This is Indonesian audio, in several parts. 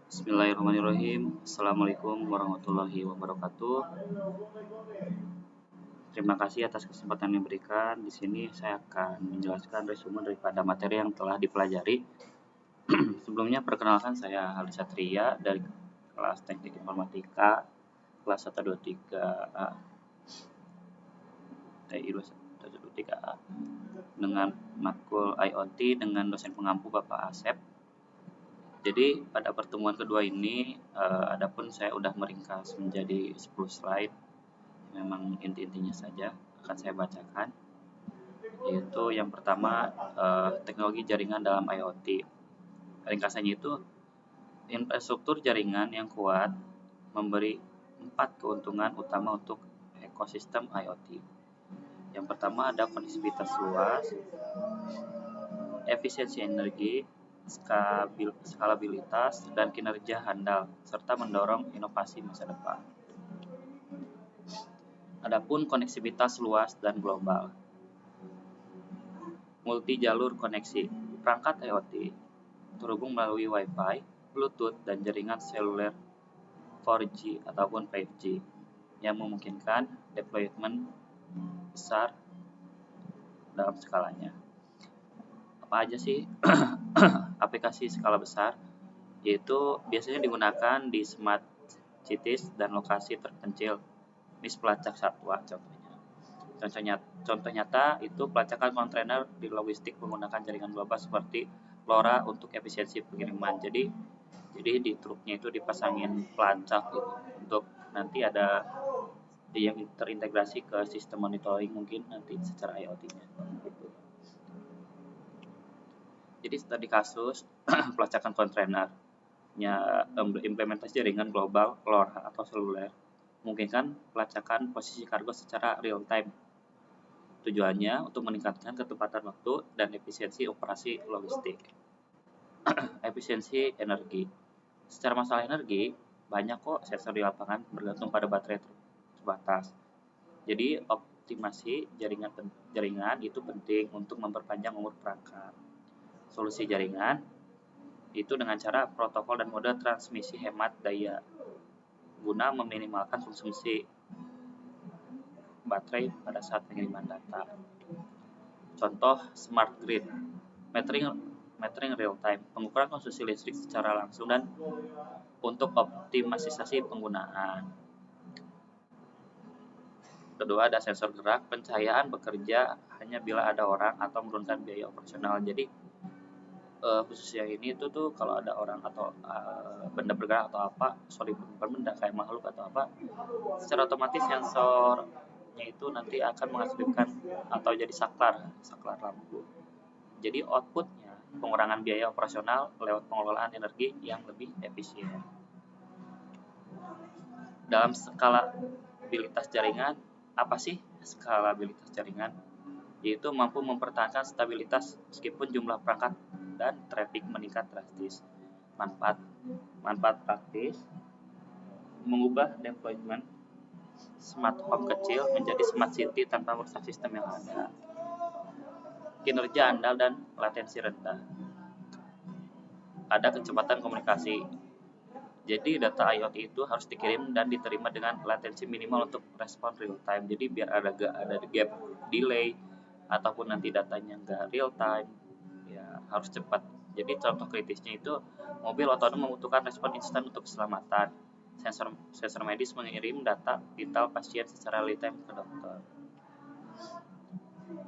Bismillahirrahmanirrahim. Assalamualaikum warahmatullahi wabarakatuh. Terima kasih atas kesempatan yang diberikan. Di sini saya akan menjelaskan resume daripada materi yang telah dipelajari. Sebelumnya perkenalkan, saya Halid Satria dari kelas Teknik Informatika kelas 123A TI 123A dengan matkul IoT dengan dosen pengampu Bapak Asep. Jadi pada pertemuan kedua ini, adapun saya udah meringkas menjadi 10 slide, memang inti-intinya saja akan saya bacakan. Yaitu yang pertama, teknologi jaringan dalam IoT. Ringkasannya itu, infrastruktur jaringan yang kuat memberi 4 keuntungan utama untuk ekosistem IoT. Yang pertama ada koneksibilitas luas, efisiensi energi, skalabilitas, dan kinerja handal, serta mendorong inovasi masa depan. Adapun koneksibilitas luas dan global. Multi jalur koneksi. Perangkat IoT terhubung melalui Wi-Fi, Bluetooth, dan jaringan seluler 4G ataupun 5G yang memungkinkan deployment besar dalam skalanya. Apa aja sih aplikasi skala besar? Yaitu biasanya digunakan di smart cities dan lokasi terpencil, mis pelacak satwa contohnya. Contoh nyata itu pelacakan kontainer di logistik menggunakan jaringan global seperti LoRa untuk efisiensi pengiriman. Jadi di truknya itu dipasangin pelacak gitu, untuk nanti ada yang terintegrasi ke sistem monitoring mungkin nanti secara IoT-nya. Gitu. Jadi studi kasus pelacakan kontrainernya implementasi jaringan global LoRa atau seluler memungkinkan pelacakan posisi kargo secara real time. Tujuannya untuk meningkatkan ketepatan waktu dan efisiensi operasi logistik. Efisiensi energi. Secara masalah energi, banyak kok sensor di lapangan bergantung pada baterai terbatas. Jadi optimasi jaringan itu penting untuk memperpanjang umur perangkat. Solusi jaringan itu dengan cara protokol dan mode transmisi hemat daya guna meminimalkan konsumsi baterai pada saat pengiriman data. Contoh smart grid, metering real time, pengukuran konsumsi listrik secara langsung dan untuk optimalisasi penggunaan. Kedua ada sensor gerak, pencahayaan bekerja hanya bila ada orang atau menurunkan biaya operasional. Jadi khusus yang ini itu tuh kalau ada orang atau benda bergerak atau apa, benda kayak makhluk atau apa, secara otomatis sensornya itu nanti akan menghasilkan atau jadi saklar lampu. Jadi outputnya pengurangan biaya operasional lewat pengelolaan energi yang lebih efisien. Dalam skalabilitas jaringan, apa sih skalabilitas jaringan? Yaitu mampu mempertahankan stabilitas meskipun jumlah perangkat dan traffic meningkat drastis. Manfaat praktis, mengubah deployment smart home kecil menjadi smart city tanpa merusak sistem yang ada. Kinerja andal dan latensi rendah. Ada kecepatan komunikasi. Jadi data IoT itu harus dikirim dan diterima dengan latensi minimal untuk respon real time. Jadi biar ada gap delay ataupun nanti datanya nggak real time, ya harus cepat. Jadi contoh kritisnya itu mobil otonom membutuhkan respon instan untuk keselamatan. Sensor medis mengirim data vital pasien secara real time ke dokter.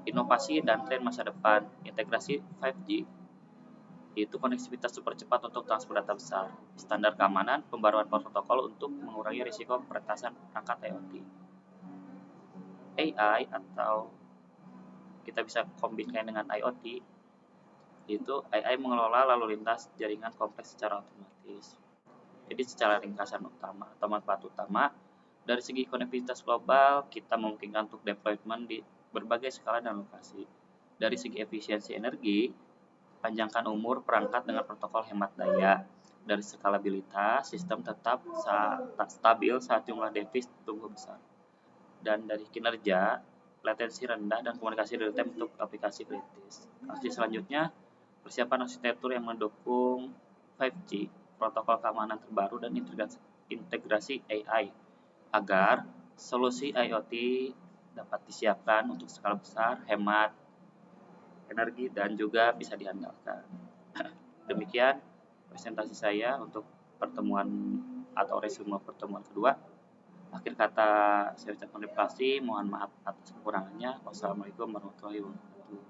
Inovasi dan tren masa depan, integrasi 5G, yaitu koneksivitas super cepat untuk transfer data besar, standar keamanan, pembaruan protokol untuk mengurangi risiko peretasan perangkat IoT. AI atau kita bisa kombinkan dengan IoT, yaitu AI mengelola lalu lintas jaringan kompleks secara otomatis. Jadi secara ringkasan utama atau manfaat utama, dari segi konektivitas global, kita memungkinkan untuk deployment di berbagai skala dan lokasi. Dari segi efisiensi energi, panjangkan umur perangkat dengan protokol hemat daya. Dari skalabilitas, sistem tetap stabil saat jumlah device tumbuh besar. Dan dari kinerja, latensi rendah dan komunikasi real time untuk aplikasi kritis. Selanjutnya, persiapan arsitektur yang mendukung 5G. protokol keamanan terbaru dan integrasi AI agar solusi IoT dapat disiapkan untuk skala besar, hemat energi, dan juga bisa diandalkan. Demikian presentasi saya untuk pertemuan atau resume pertemuan kedua. Akhir kata saya ucapkan terima kasih, mohon maaf atas kekurangannya. Wassalamualaikum warahmatullahi wabarakatuh.